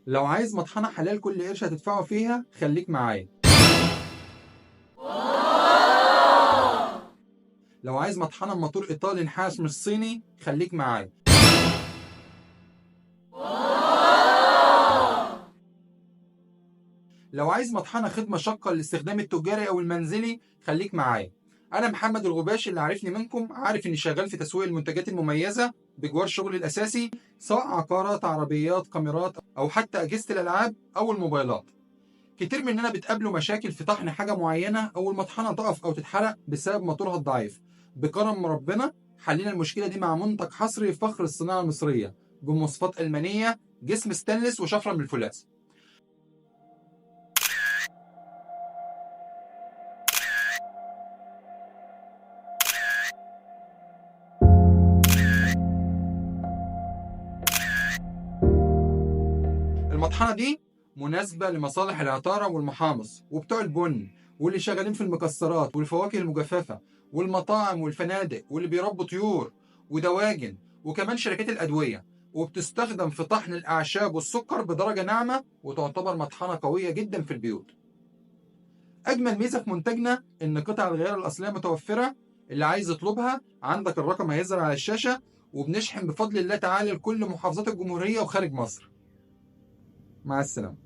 لو عايز مطحنة حلال كل قرش هتدفعه فيها خليك معايا. لو عايز مطحنة بموتور إيطالي نحاس مش صيني خليك معايا. لو عايز مطحنة خدمة شاقة للاستخدام التجاري أو المنزلي خليك معايا. أنا محمد الغباشي، اللي عارفني منكم عارف إني شغال في تسويق المنتجات المميزة بجوار شغلي الأساسي، سواء عقارات، عربيات، كاميرات، أو حتى أجهزة الألعاب أو الموبايلات. كتير مننا بتقابله مشاكل في طحن حاجة معينة أو المطحنة تقف أو تتحرق بسبب موتورها الضعيف. بكرم ربنا حلينا المشكلة دي مع منتج حصري فخر الصناعة المصرية بمواصفات ألمانية، جسم ستانلس وشفرة من الفولاذ. المطحنة دي مناسبة لمصالح العطارة والمحامص وبتوع البن، واللي شغالين في المكسرات والفواكه المجففة، والمطاعم والفنادق، واللي بيربوا طيور ودواجن، وكمان شركات الأدوية. وبتستخدم في طحن الأعشاب والسكر بدرجة ناعمة، وتعتبر مطحنة قوية جدا في البيوت. أجمل ميزة في منتجنا إن قطع الغيار الأصلية متوفرة. اللي عايز يطلبها عندك الرقم هيظهر على الشاشة، وبنشحن بفضل الله تعالى لكل محافظات الجمهورية وخارج مصر. مع السلامة.